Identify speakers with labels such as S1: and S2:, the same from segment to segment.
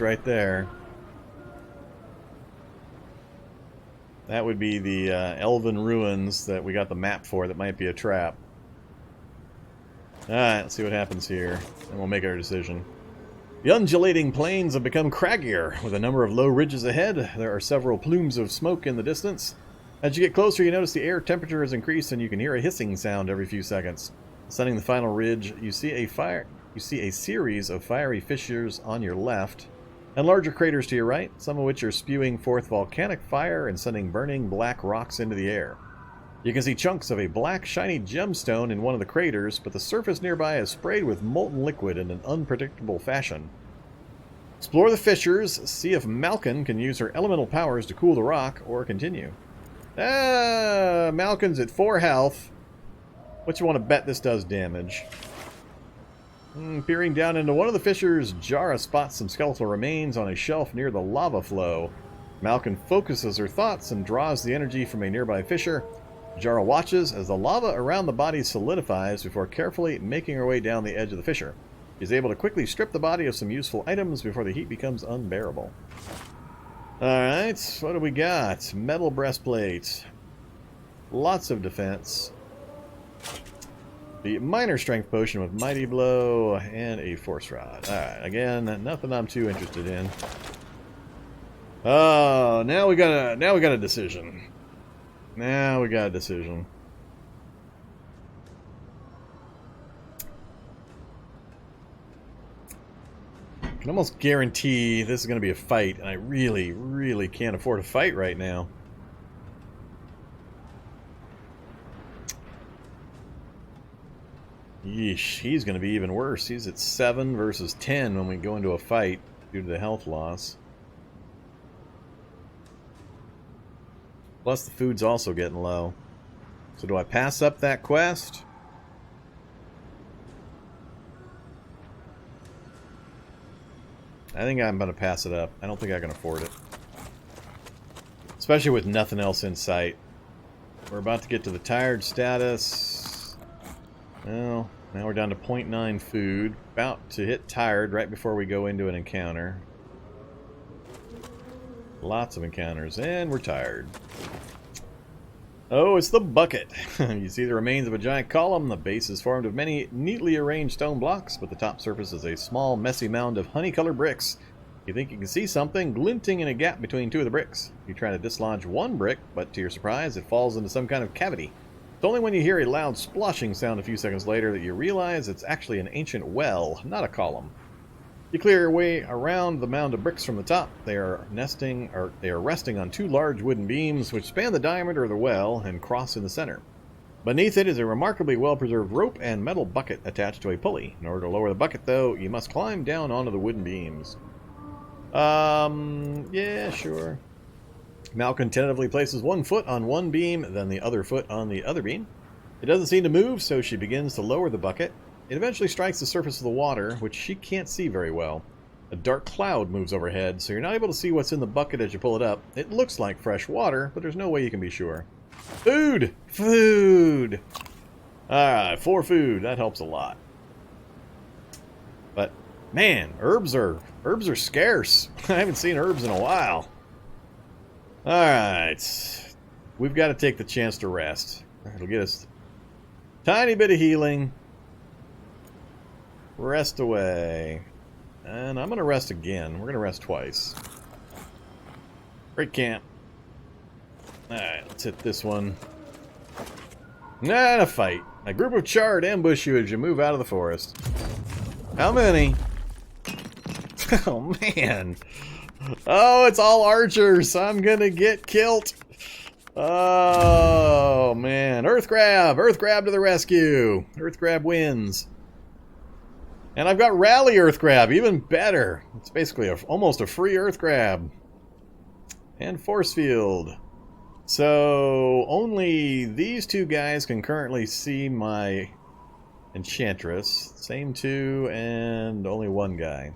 S1: right there. That would be the Elven Ruins that we got the map for that might be a trap. Alright, let's see what happens here, and we'll make our decision. The undulating plains have become craggier, with a number of low ridges ahead. There are several plumes of smoke in the distance. As you get closer, you notice the air temperature has increased, and you can hear a hissing sound every few seconds. Ascending the final ridge, you see a series of fiery fissures on your left, and larger craters to your right, some of which are spewing forth volcanic fire and sending burning black rocks into the air. You can see chunks of a black, shiny gemstone in one of the craters, but the surface nearby is sprayed with molten liquid in an unpredictable fashion. Explore the fissures, see if Malkin can use her elemental powers to cool the rock, or continue. Malkin's at 4 health. What you want to bet this does damage? Peering down into one of the fissures, Jara spots some skeletal remains on a shelf near the lava flow. Malkin focuses her thoughts and draws the energy from a nearby fissure. Jara watches as the lava around the body solidifies before carefully making her way down the edge of the fissure. She's able to quickly strip the body of some useful items before the heat becomes unbearable. Alright, what do we got? Metal breastplate. Lots of defense. The minor strength potion with mighty blow and a force rod. Alright, again, nothing I'm too interested in. Oh, now we got a decision. Now we got a decision. I can almost guarantee this is going to be a fight, and I really, really can't afford a fight right now. Yeesh, he's going to be even worse. He's at 7 versus 10 when we go into a fight due to the health loss. Plus the food's also getting low. So do I pass up that quest? I think I'm going to pass it up. I don't think I can afford it. Especially with nothing else in sight. We're about to get to the tired status. Well, now we're down to 0.9 food. About to hit tired right before we go into an encounter. Lots of encounters, and we're tired. Oh, it's the bucket. You see the remains of a giant column. The base is formed of many neatly arranged stone blocks, but the top surface is a small, messy mound of honey-colored bricks. You think you can see something glinting in a gap between 2 of the bricks. You try to dislodge one brick, but to your surprise, it falls into some kind of cavity. It's only when you hear a loud sploshing sound a few seconds later that you realize it's actually an ancient well, not a column. You clear your way around the mound of bricks from the top. They are resting on 2 large wooden beams which span the diameter of the well and cross in the center. Beneath it is a remarkably well-preserved rope and metal bucket attached to a pulley. In order to lower the bucket, though, you must climb down onto the wooden beams. Yeah, sure. Malkin tentatively places one foot on one beam, then the other foot on the other beam. It doesn't seem to move, so she begins to lower the bucket. It eventually strikes the surface of the water, which she can't see very well. A dark cloud moves overhead, so you're not able to see what's in the bucket as you pull it up. It looks like fresh water, but there's no way you can be sure. Food! Food! Alright, 4 food. That helps a lot. But, man, herbs are scarce. I haven't seen herbs in a while. Alright. We've got to take the chance to rest. It'll get us a tiny bit of healing. Rest away. And I'm going to rest again. We're going to rest twice. Break camp. Alright, let's hit this one. And a fight. A group of charred ambush you as you move out of the forest. How many? Oh, man. Oh, it's all archers. I'm going to get killed. Oh, man. Earth grab. Earth grab to the rescue. Earth grab wins. And I've got Rally Earth Grab, even better. It's basically almost a free Earth Grab. And Force Field. So, only these 2 guys can currently see my Enchantress. Same 2, and only 1 guy.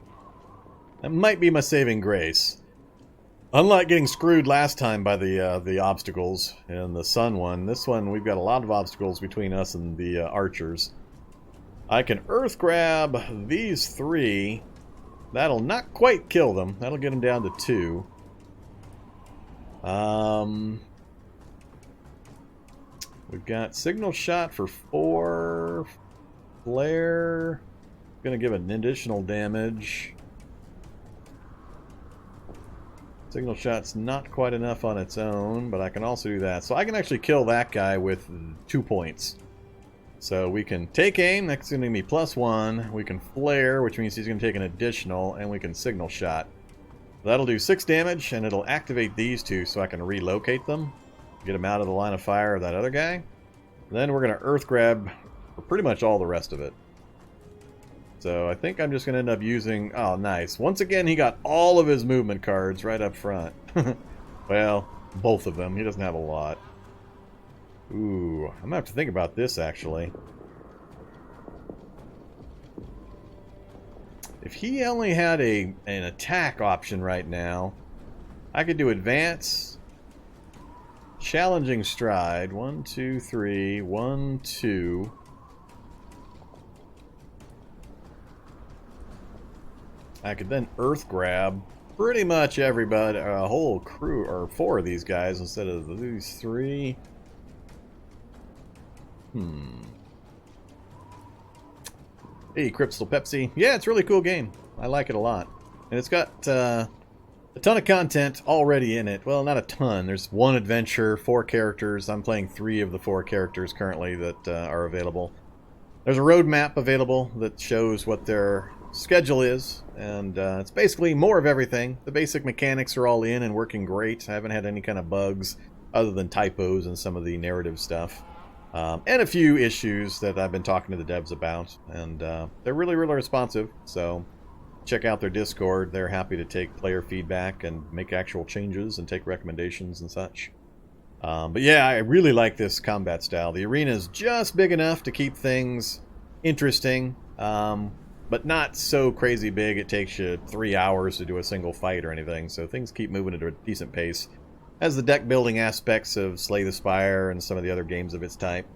S1: That might be my saving grace. Unlike getting screwed last time by the obstacles in the Sun one, this one we've got a lot of obstacles between us and the archers. I can Earth Grab these 3 That'll not quite kill them. That'll get them down to 2. We've got signal shot for 4. Flare. Gonna give an additional damage. Signal shot's not quite enough on its own, but I can also do that. So I can actually kill that guy with 2 points. So we can take aim, that's going to give me +1. We can flare, which means he's going to take an additional, and we can signal shot. That'll do 6 damage, and it'll activate these 2 so I can relocate them. Get them out of the line of fire of that other guy. Then we're going to Earth Grab for pretty much all the rest of it. So I think I'm just going to end up using... Oh, nice. Once again, he got all of his movement cards right up front. Well, both of them. He doesn't have a lot. Ooh, I'm going to have to think about this, actually. If he only had an attack option right now, I could do advance, challenging stride, 1, 2, 3, 1, 2. I could then Earth Grab pretty much everybody, a whole crew, or 4 of these guys instead of these 3. Hey, Crystal Pepsi. Yeah, it's a really cool game. I like it a lot. And it's got a ton of content already in it. Well, not a ton. There's 1 adventure, 4 characters. I'm playing 3 of the 4 characters currently that are available. There's a roadmap available that shows what their schedule is, and it's basically more of everything. The basic mechanics are all in and working great. I haven't had any kind of bugs other than typos and some of the narrative stuff. And a few issues that I've been talking to the devs about, and they're really, really responsive, so check out their Discord. They're happy to take player feedback and make actual changes and take recommendations and such. But yeah, I really like this combat style. The arena is just big enough to keep things interesting, but not so crazy big it takes you 3 hours to do a single fight or anything, so things keep moving at a decent pace. Has the deck building aspects of Slay the Spire and some of the other games of its type.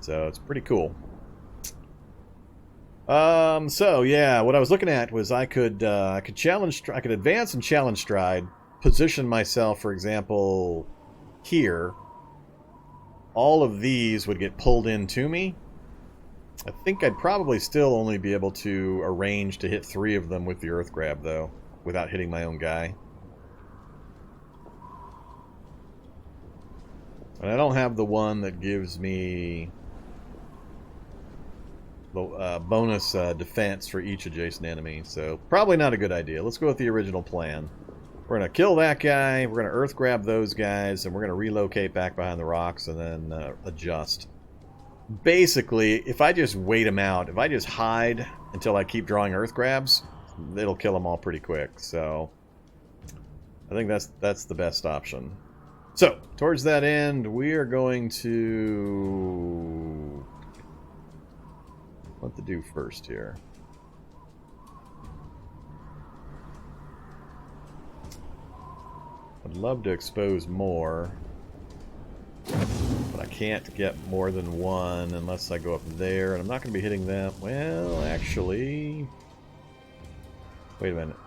S1: So it's pretty cool. So yeah, what I was looking at was I could advance and challenge stride, position myself, for example, here. All of these would get pulled in to me. I think I'd probably still only be able to arrange to hit 3 of them with the Earth Grab, though, without hitting my own guy. And I don't have the one that gives me the bonus defense for each adjacent enemy, so probably not a good idea. Let's go with the original plan. We're going to kill that guy, we're going to Earth Grab those guys, and we're going to relocate back behind the rocks and then adjust. Basically, if I just wait them out, if I just hide until I keep drawing Earth Grabs, it'll kill them all pretty quick. So I think that's the best option. So towards that end, we are going to what to do first here. I'd love to expose more, but I can't get more than 1 unless I go up there, and I'm not going to be hitting them. Well, actually, wait a minute.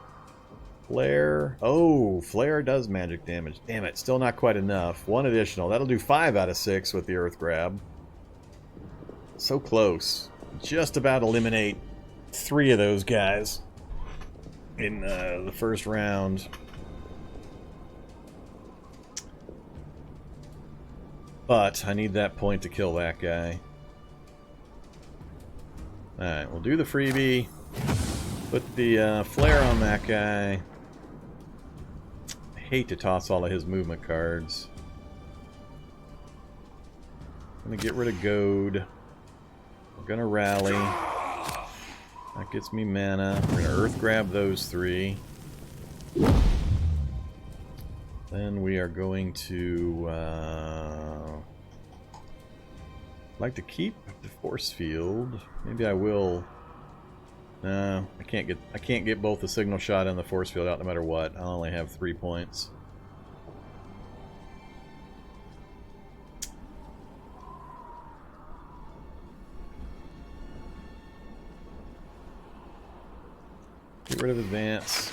S1: Flare. Oh, Flare does magic damage. Damn it, still not quite enough. 1 additional. That'll do 5 out of 6 with the Earth Grab. So close. Just about eliminate 3 of those guys in the first round. But I need that point to kill that guy. Alright, we'll do the freebie. Put the flare on that guy. I hate to toss all of his movement cards. I'm gonna get rid of Goad. We're gonna rally. That gets me mana. We're gonna Earth Grab those 3. Then we are going to like to keep the force field. Maybe I will. No, I can't get both the signal shot and the force field out no matter what. I'll only have 3 points. Get rid of advance.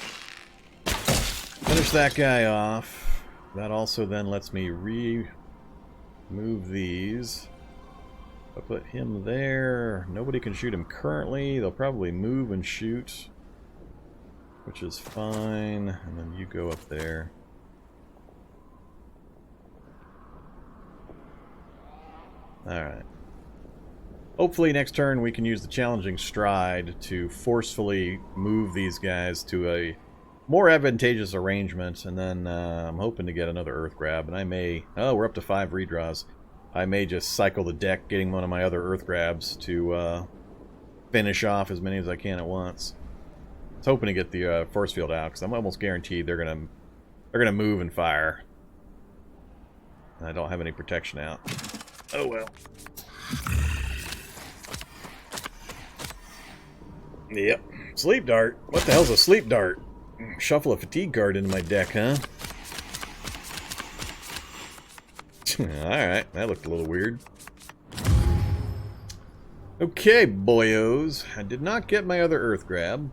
S1: Finish that guy off. That also then lets me remove these. If I put him there, nobody can shoot him currently. They'll probably move and shoot, which is fine. And then you go up there. Alright. Hopefully next turn we can use the challenging stride to forcefully move these guys to a more advantageous arrangement, and then I'm hoping to get another Earth Grab, and I may... Oh, we're up to 5 redraws. I may just cycle the deck, getting one of my other Earth Grabs to finish off as many as I can at once. I was hoping to get the force field out, because I'm almost guaranteed they're gonna move and fire. And I don't have any protection out. Oh well. Yep. Sleep dart. What the hell's a sleep dart? Shuffle a fatigue card into my deck, huh? Alright, that looked a little weird. Okay, boyos. I did not get my other Earth Grab.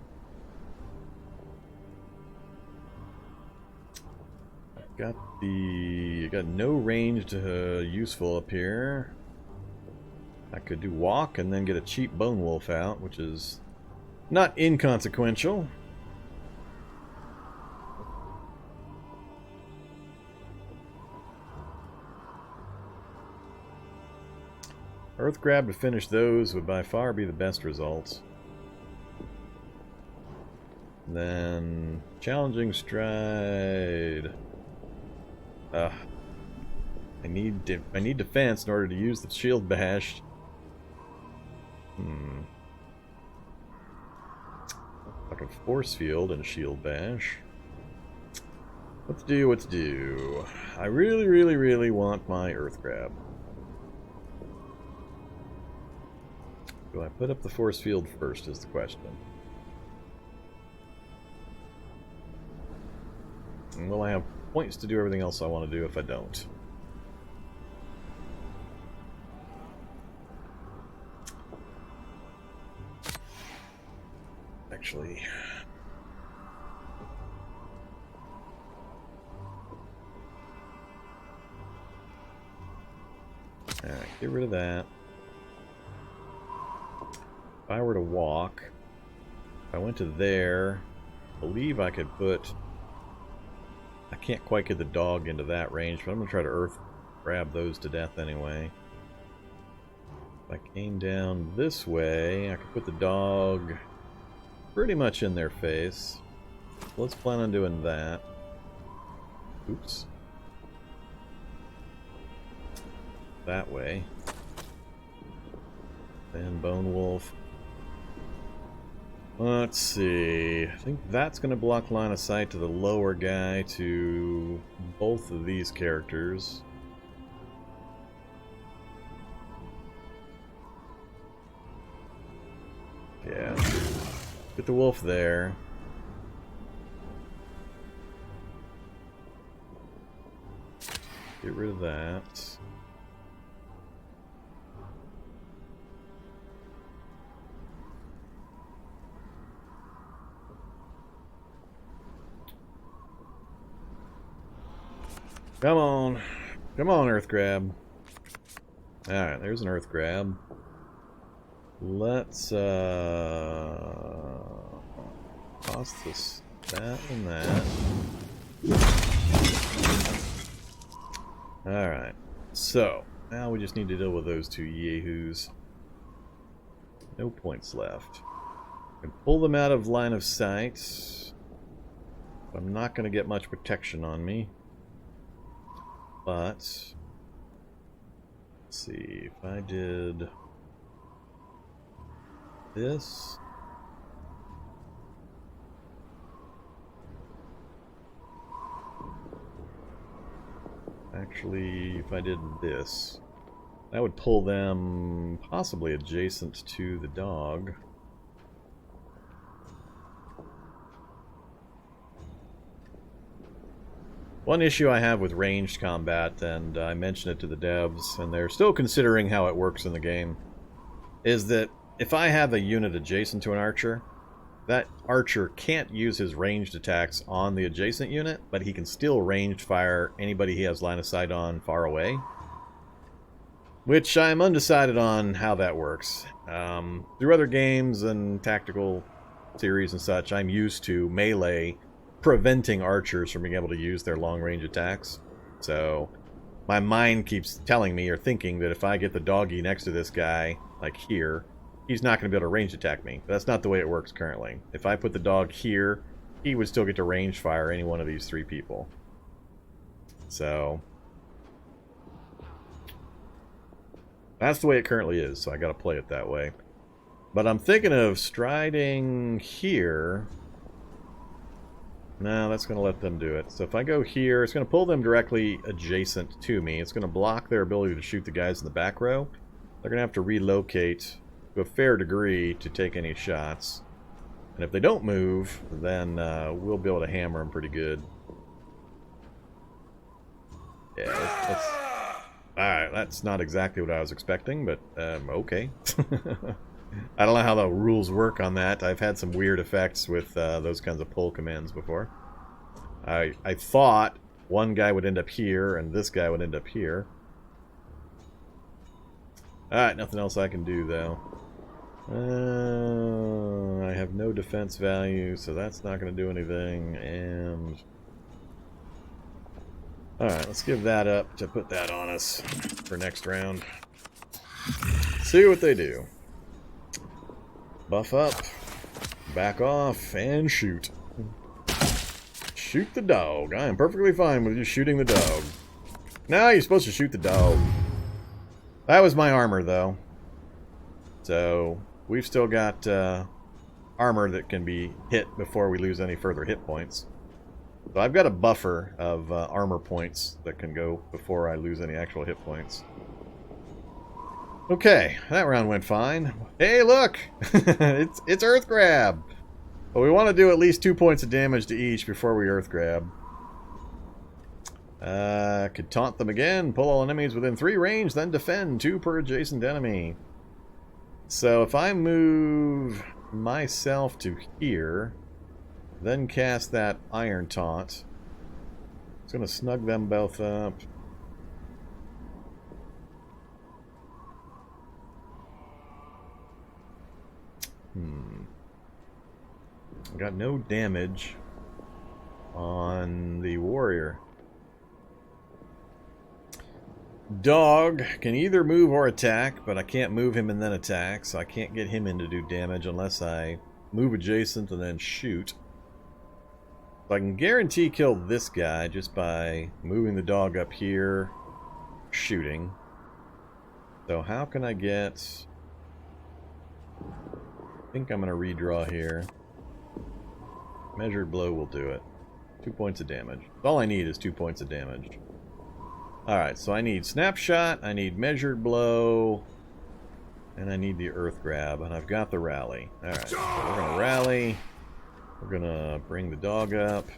S1: I got no ranged useful up here. I could do walk and then get a cheap Bone Wolf out, which is not inconsequential. Earth Grab to finish those would by far be the best result. Then challenging stride. I need defense in order to use the shield bash. Like a force field and a shield bash. What to do? What to do? I really want my Earth Grab. Do I put up the force field first is the question. And will I have points to do everything else I want to do if I don't? Actually... Alright, get rid of that. If I were to walk, if I went to there, I believe I could put... I can't quite get the dog into that range, but I'm going to try to Earth Grab those to death anyway. If I came down this way, I could put the dog pretty much in their face. Let's plan on doing that. Oops. That way. Then Bone Wolf. Let's see. I think that's going to block line of sight to the lower guy to both of these characters. Yeah. Get the wolf there. Get rid of that. Come on. Come on, Earth Grab. Alright, there's an Earth Grab. Let's, toss this, that, and that. Alright. So, now we just need to deal with those two yahoos. No points left. I can pull them out of line of sight. I'm not going to get much protection on me. But, let's see, if I did this. Actually, if I did this, that would pull them possibly adjacent to the dog. One issue I have with ranged combat, and I mentioned it to the devs, and they're still considering how it works in the game, is that if I have a unit adjacent to an archer, that archer can't use his ranged attacks on the adjacent unit, but he can still ranged fire anybody he has line of sight on far away. Which I'm undecided on how that works. Through other games and tactical series and such, I'm used to melee preventing archers from being able to use their long-range attacks. So my mind keeps telling me or thinking that if I get the doggy next to this guy, like here, he's not going to be able to range attack me. But that's not the way it works currently. If I put the dog here, he would still get to range fire any one of these three people. So that's the way it currently is, so I gotta play it that way. But I'm thinking of striding here. No, that's gonna let them do it. So if I go here, it's gonna pull them directly adjacent to me. It's gonna block their ability to shoot the guys in the back row. They're gonna have to relocate to a fair degree to take any shots. And if they don't move, then we'll be able to hammer them pretty good. Yeah, let's alright, that's not exactly what I was expecting, but okay. I don't know how the rules work on that. I've had some weird effects with those kinds of pull commands before. I thought one guy would end up here and this guy would end up here. Alright, nothing else I can do though. I have no defense value, so that's not going to do anything, and alright, let's give that up to put that on us for next round. See what they do. Buff up, back off, and shoot. Shoot the dog. I am perfectly fine with you shooting the dog. No, you're supposed to shoot the dog. That was my armor, though. So, we've still got armor that can be hit before we lose any further hit points. So I've got a buffer of armor points that can go before I lose any actual hit points. Okay, that round went fine. Hey, look! it's Earth Grab! But we want to do at least 2 points of damage to each before we Earth Grab. Could taunt them again, pull all enemies within 3 range, then defend 2 per adjacent enemy. So if I move myself to here, then cast that Iron Taunt, it's going to snug them both up. Got no damage on the warrior. Dog can either move or attack, but I can't move him and then attack, so I can't get him in to do damage unless I move adjacent and then shoot. So I can guarantee kill this guy just by moving the dog up here, shooting. So how can I get... I think I'm going to redraw here. Measured blow will do it. 2 points of damage. All I need is 2 points of damage. Alright, so I need snapshot, I need measured blow, and I need the earth grab, and I've got the rally. Alright, so we're going to rally. We're going to bring the dog up.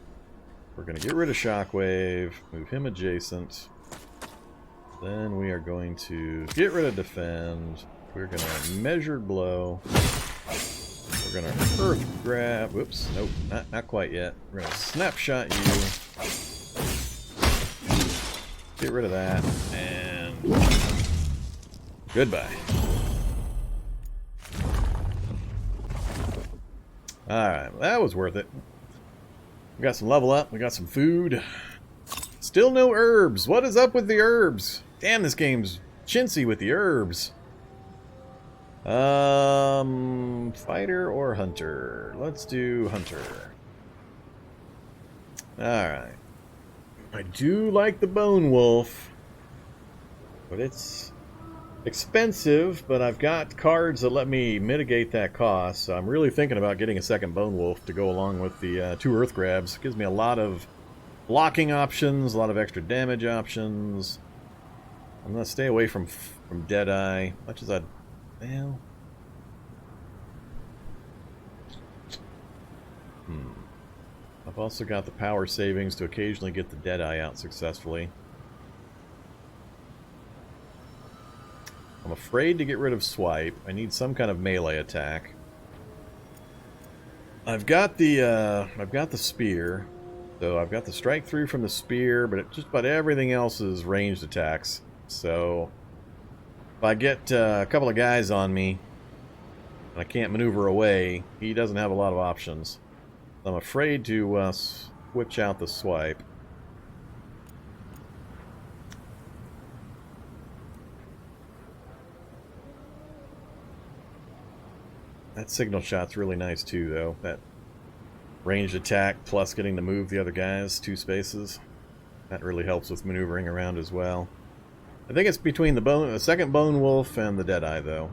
S1: We're going to get rid of shockwave, move him adjacent. Then we are going to get rid of defend. We're going to measured blow. We're going to earth grab. Whoops, nope, not quite yet. We're going to snapshot you. Get rid of that, and goodbye. Alright, that was worth it. We got some level up, we got some food. Still no herbs. What is up with the herbs? Damn, this game's chintzy with the herbs. Fighter or hunter? Let's do hunter. Alright. I do like the Bone Wolf, but it's expensive, but I've got cards that let me mitigate that cost, so I'm really thinking about getting a second Bone Wolf to go along with the 2 Earth Grabs. It gives me a lot of blocking options, a lot of extra damage options. I'm going to stay away from Deadeye, much as I'd... well... I've also got the power savings to occasionally get the Deadeye out successfully. I'm afraid to get rid of Swipe. I need some kind of melee attack. I've got the spear, so I've got the strike through from the spear, but just about everything else is ranged attacks. So if I get a couple of guys on me and I can't maneuver away, he doesn't have a lot of options. I'm afraid to switch out the swipe. That signal shot's really nice too, though. That ranged attack plus getting to move the other guys 2 spaces. That really helps with maneuvering around as well. I think it's between the second Bone Wolf and the Deadeye, though.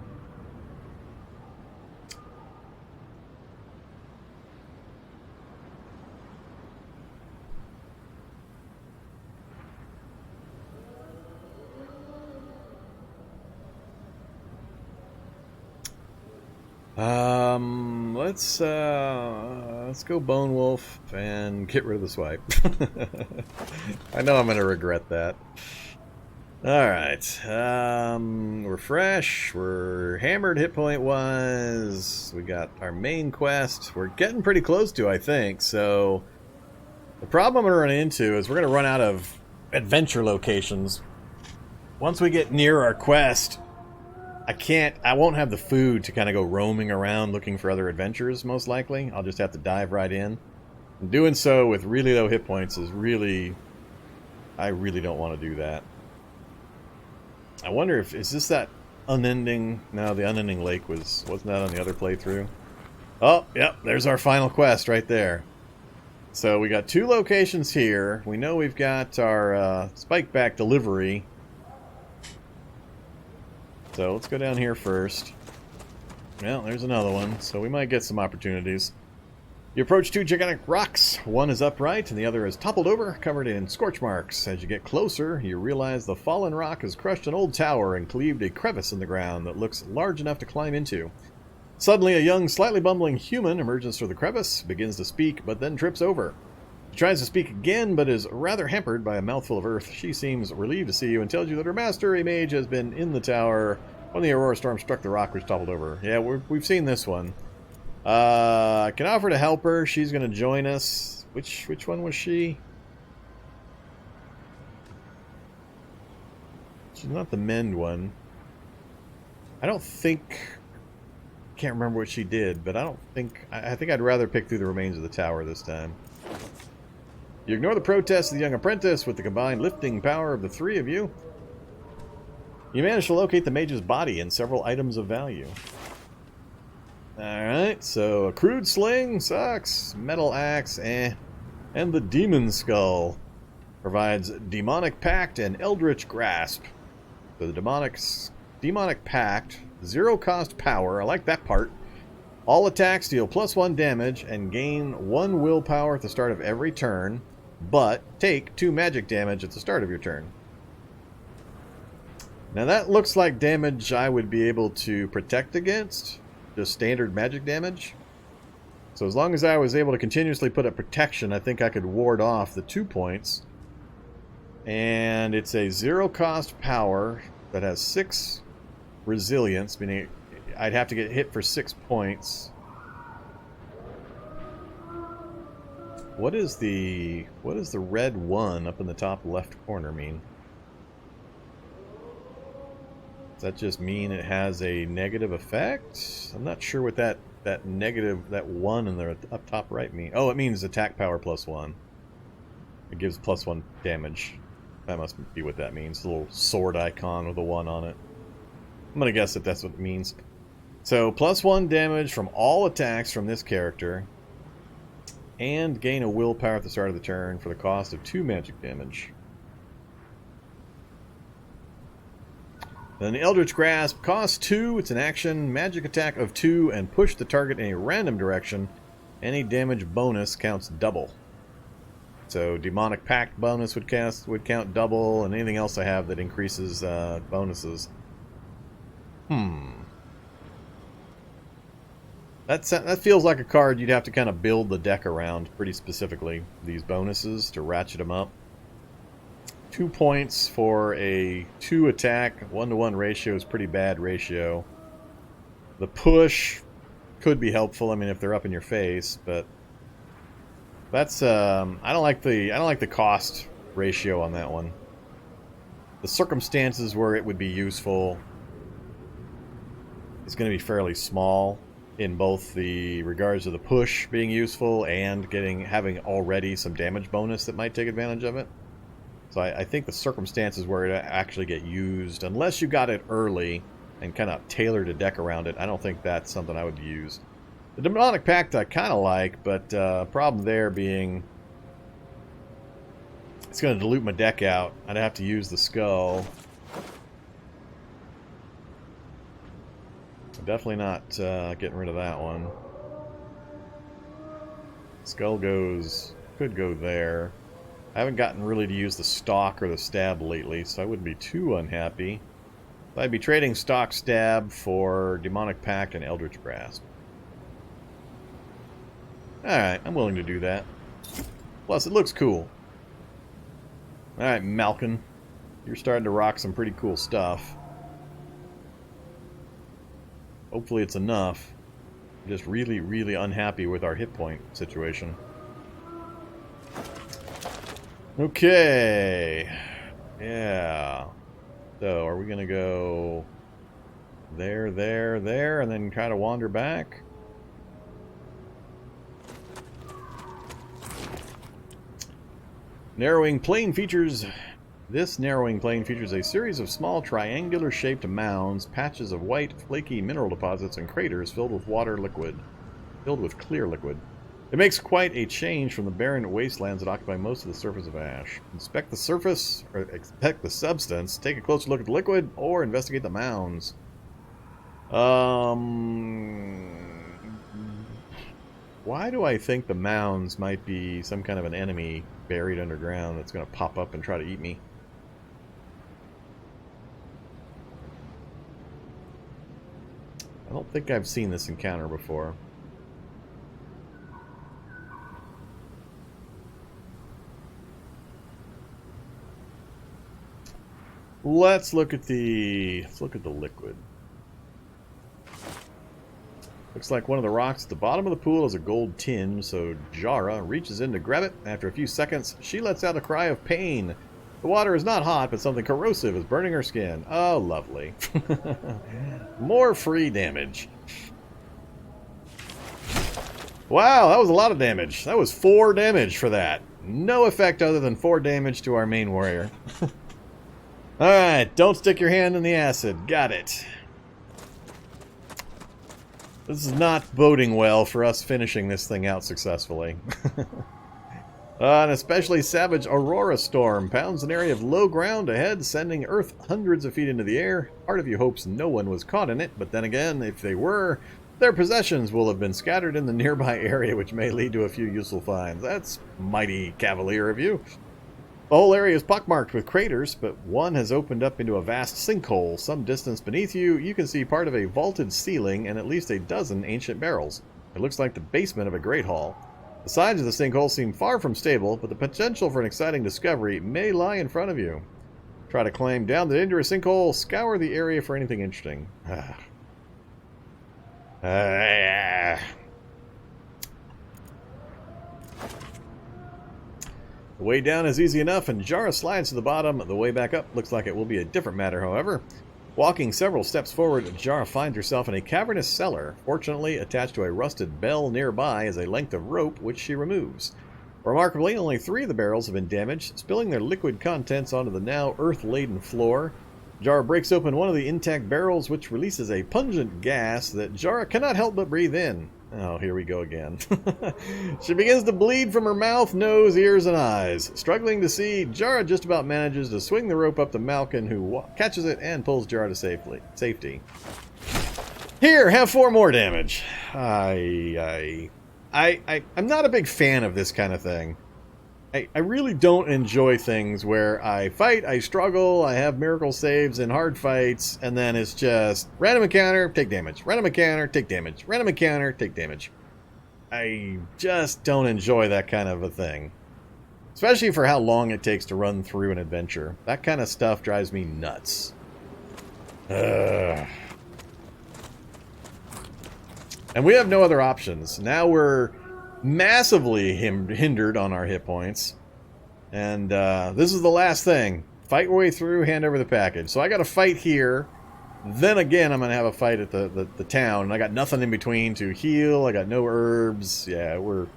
S1: Let's go Bone Wolf and get rid of the swipe. I know I'm going to regret that. Alright, we're fresh, we're hammered hit point wise, we got our main quest, we're getting pretty close to, I think, so the problem I'm going to run into is we're going to run out of adventure locations. Once we get near our quest, I won't have the food to kind of go roaming around looking for other adventures, most likely. I'll just have to dive right in. And doing so with really low hit points is I really don't want to do that. I wonder if, is this that unending, no, the unending lake wasn't that on the other playthrough? Oh, yep, there's our final quest right there. So we got 2 locations here. We know we've got our spike-back delivery. So let's go down here first. Well, there's another one, so we might get some opportunities. You approach 2 gigantic rocks. One is upright and the other is toppled over, covered in scorch marks. As you get closer, you realize the fallen rock has crushed an old tower and cleaved a crevice in the ground that looks large enough to climb into. Suddenly, a young, slightly bumbling human emerges through the crevice, begins to speak, but then trips over. She tries to speak again, but is rather hampered by a mouthful of earth. She seems relieved to see you and tells you that her master, a mage, has been in the tower when the Aurora Storm struck the rock which toppled over. Yeah, we've seen this one. I can offer to help her. She's going to join us. Which one was she? She's not the mend one. I can't remember what she did, but I think I'd rather pick through the remains of the tower this time. You ignore the protests of the young apprentice with the combined lifting power of the 3 of you. You manage to locate the mage's body and several items of value. Alright, so a crude sling sucks, metal axe, and the demon skull provides demonic pact and eldritch grasp. So the demonic pact, 0 cost power, I like that part. All attacks deal +1 damage and gain 1 willpower at the start of every turn, but take 2 magic damage at the start of your turn. Now that looks like damage I would be able to protect against. Just standard magic damage. So as long as I was able to continuously put up protection, I think I could ward off the 2 points. And it's a 0 cost power that has 6 resilience, meaning I'd have to get hit for 6 points. What is the red 1 up in the top left corner mean? Does that just mean it has a negative effect? I'm not sure what that negative, that 1 in the up top right mean. Oh, it means attack power +1. It gives +1 damage. That must be what that means. The little sword icon with a 1 on it. I'm gonna guess that that's what it means. So +1 damage from all attacks from this character, and gain a willpower at the start of the turn for the cost of 2 magic damage. Then the Eldritch Grasp costs 2, it's an action, magic attack of 2, and push the target in a random direction. Any damage bonus counts double. So Demonic Pact bonus would count double, and anything else I have that increases bonuses. That feels like a card you'd have to kind of build the deck around pretty specifically, these bonuses, to ratchet them up. 2 points for a 2 attack, 1-to-1 ratio is pretty bad ratio. The push, could be helpful. I mean, if they're up in your face, but that's I don't like the cost ratio on that one. The circumstances where it would be useful is going to be fairly small in both the regards of the push being useful and having already some damage bonus that might take advantage of it. So I think the circumstances where it actually get used, unless you got it early and kind of tailored a deck around it, I don't think that's something I would use. The Demonic Pact I kind of like, but problem there being it's going to dilute my deck out. I'd have to use the Skull. Definitely not getting rid of that one. Skull could go there. I haven't gotten really to use the Stalk or the Stab lately, so I wouldn't be too unhappy. I'd be trading Stalk Stab for Demonic Pact and Eldritch Grasp. Alright, I'm willing to do that. Plus, it looks cool. Alright, Malkin. You're starting to rock some pretty cool stuff. Hopefully it's enough. I'm just really, really unhappy with our hit point situation. Okay. Yeah. So, are we going to go there, there, there, and then kind of wander back? Narrowing plane features... This narrowing plane features a series of small triangular-shaped mounds, patches of white, flaky mineral deposits, and craters filled with clear liquid. It makes quite a change from the barren wastelands that occupy most of the surface of Ash. Inspect the surface, or inspect the substance, take a closer look at the liquid, or investigate the mounds. Why do I think the mounds might be some kind of an enemy buried underground that's going to pop up and try to eat me? I don't think I've seen this encounter before. Let's look at the liquid. Looks like one of the rocks at the bottom of the pool is a gold tin, so Jara reaches in to grab it. After a few seconds, she lets out a cry of pain. The water is not hot, but something corrosive is burning her skin. Oh, lovely. More free damage. Wow, that was a lot of damage. That was 4 damage for that. No effect other than 4 damage to our main warrior. Alright, don't stick your hand in the acid. Got it. This is not boding well for us finishing this thing out successfully. An especially savage Aurora Storm pounds an area of low ground ahead, sending Earth hundreds of feet into the air. Part of you hopes no one was caught in it, but then again, if they were, their possessions will have been scattered in the nearby area, which may lead to a few useful finds. That's mighty cavalier of you. The whole area is pockmarked with craters, but one has opened up into a vast sinkhole. Some distance beneath you, you can see part of a vaulted ceiling and at least a dozen ancient barrels. It looks like the basement of a great hall. The sides of the sinkhole seem far from stable, but the potential for an exciting discovery may lie in front of you. Try to climb down the dangerous sinkhole, scour the area for anything interesting. The way down is easy enough, and Jara slides to the bottom. The way back up looks like it will be a different matter, however. Walking several steps forward, Jara finds herself in a cavernous cellar. Fortunately, attached to a rusted bell nearby is a length of rope, which she removes. Remarkably, only 3 of the barrels have been damaged, spilling their liquid contents onto the now earth-laden floor. Jara breaks open one of the intact barrels, which releases a pungent gas that Jara cannot help but breathe in. Oh, here we go again. She begins to bleed from her mouth, nose, ears, and eyes. Struggling to see, Jara just about manages to swing the rope up to Malkin, who catches it and pulls Jara to safety. Here, have 4 more damage. I'm not a big fan of this kind of thing. I really don't enjoy things where I fight, I struggle, I have miracle saves and hard fights, and then it's just random encounter, take damage, random encounter, take damage, random encounter, take damage. I just don't enjoy that kind of a thing. Especially for how long it takes to run through an adventure. That kind of stuff drives me nuts. And we have no other options. Now we're massively hindered on our hit points. And this is the last thing. Fight your way through, hand over the package. So I got to fight here. Then again, I'm going to have a fight at the town. And I got nothing in between to heal. I got no herbs. Yeah, we're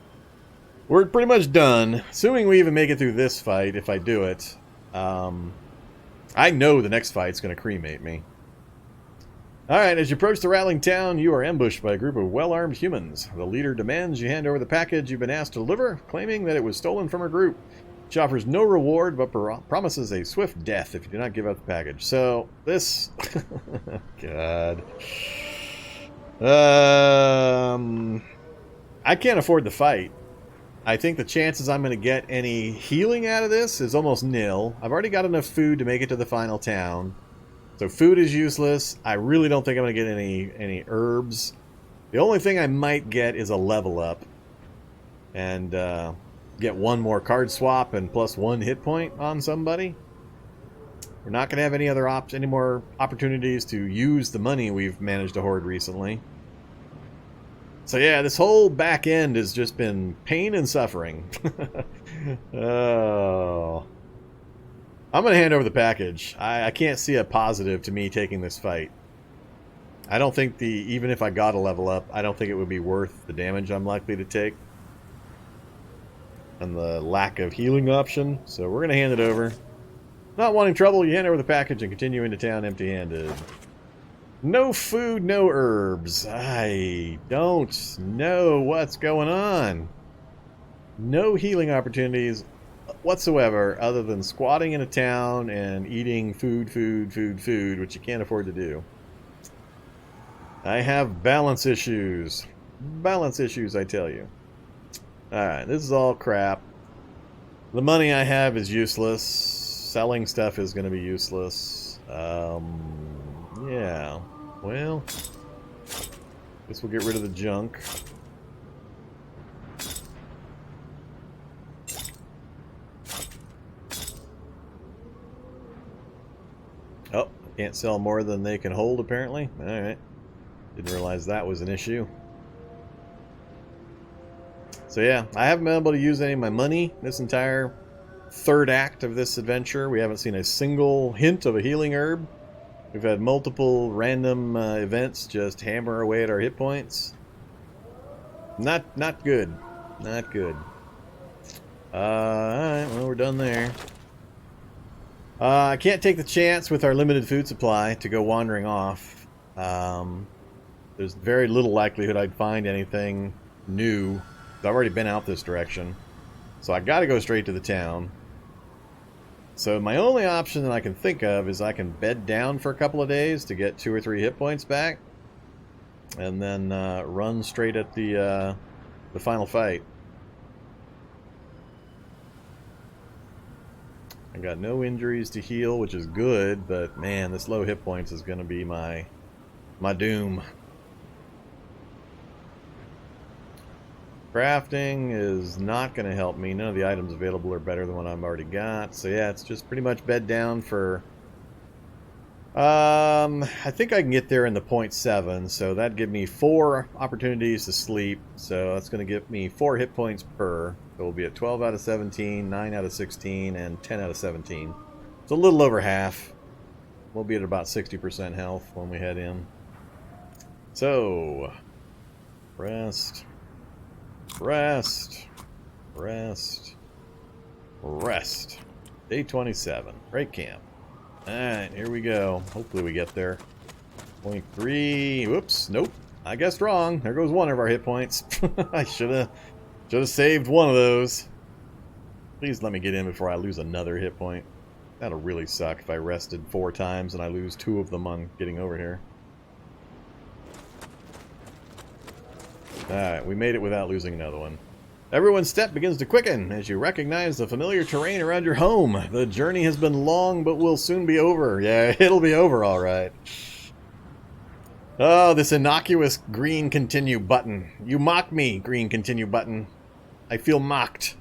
S1: pretty much done. Assuming we even make it through this fight, if I do it. I know the next fight's going to cremate me. Alright, as you approach the rattling town, you are ambushed by a group of well-armed humans. The leader demands you hand over the package you've been asked to deliver, claiming that it was stolen from her group. She offers no reward, but promises a swift death if you do not give up the package. So, this... God. I can't afford the fight. I think the chances I'm going to get any healing out of this is almost nil. I've already got enough food to make it to the final town. So food is useless. I really don't think I'm going to get any herbs. The only thing I might get is a level up. And get one more card swap and plus 1 hit point on somebody. We're not going to have any more opportunities to use the money we've managed to hoard recently. So yeah, this whole back end has just been pain and suffering. Oh... I'm going to hand over the package. I can't see a positive to me taking this fight. I don't think even if I got a level up, I don't think it would be worth the damage I'm likely to take. And the lack of healing option. So we're going to hand it over. Not wanting trouble, you hand over the package and continue into town empty-handed. No food, no herbs. I don't know what's going on. No healing opportunities whatsoever, other than squatting in a town and eating food, which you can't afford to do. I have balance issues. Balance issues, I tell you. Alright, this is all crap. The money I have is useless. Selling stuff is going to be useless. Yeah. Well, guess we'll get rid of the junk. Oh, can't sell more than they can hold, apparently. Alright. Didn't realize that was an issue. So yeah, I haven't been able to use any of my money this entire third act of this adventure. We haven't seen a single hint of a healing herb. We've had multiple random events just hammer away at our hit points. Not good. Not good. Alright, well, we're done there. I can't take the chance with our limited food supply to go wandering off. There's very little likelihood I'd find anything new. I've already been out this direction. So I gotta go straight to the town. So my only option that I can think of is I can bed down for a couple of days to get 2 or 3 hit points back. And then run straight at the final fight. I got no injuries to heal, which is good, but man, this low hit points is going to be my doom. Crafting is not going to help me. None of the items available are better than what I've already got. So yeah, it's just pretty much bed down for... I think I can get there in the 0.7, so that'd give me 4 opportunities to sleep. So that's going to give me 4 hit points per. So we'll be at 12 out of 17, 9 out of 16, and 10 out of 17. It's a little over half. We'll be at about 60% health when we head in. So, rest, rest, rest, rest. Day 27, break camp. Alright, here we go. Hopefully we get there. 0.3. Whoops, nope. I guessed wrong. There goes one of our hit points. I should have saved one of those. Please let me get in before I lose another hit point. That'll really suck if I rested 4 times and I lose 2 of them on getting over here. Alright, we made it without losing another one. Everyone's step begins to quicken as you recognize the familiar terrain around your home. The journey has been long, but will soon be over. Yeah, it'll be over, alright. Oh, this innocuous green continue button. You mock me, green continue button. I feel mocked.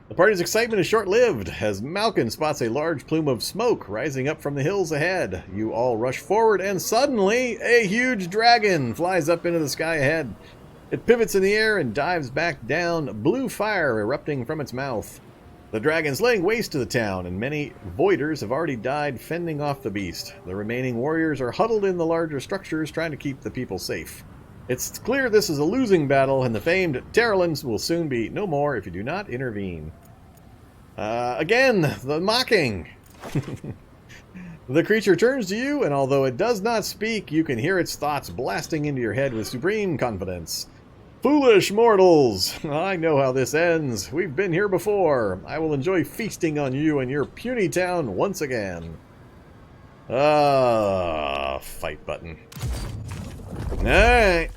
S1: The party's excitement is short-lived as Malkin spots a large plume of smoke rising up from the hills ahead. You all rush forward and suddenly a huge dragon flies up into the sky ahead. It pivots in the air and dives back down, blue fire erupting from its mouth. The dragon's laying waste to the town, and many voiders have already died fending off the beast. The remaining warriors are huddled in the larger structures trying to keep the people safe. It's clear this is a losing battle, and the famed Terralins will soon be no more if you do not intervene. Again, the mocking! The creature turns to you, and although it does not speak, you can hear its thoughts blasting into your head with supreme confidence. Foolish mortals! I know how this ends. We've been here before. I will enjoy feasting on you and your puny town once again. Fight button. Alright.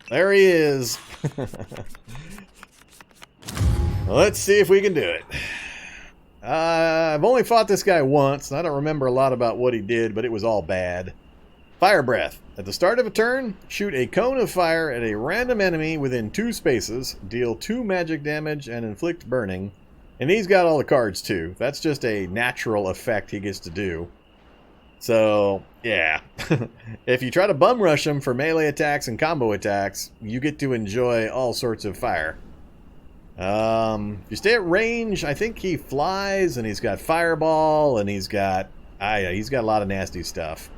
S1: There he is. Let's see if we can do it. I've only fought this guy once, and I don't remember a lot about what he did, but it was all bad. Fire Breath. At the start of a turn, shoot a cone of fire at a random enemy within 2 spaces, deal 2 magic damage, and inflict burning. And he's got all the cards too. That's just a natural effect he gets to do. So, yeah. If you try to bum rush him for melee attacks and combo attacks, you get to enjoy all sorts of fire. If you stay at range, I think he flies, and he's got Fireball, and he's got a lot of nasty stuff.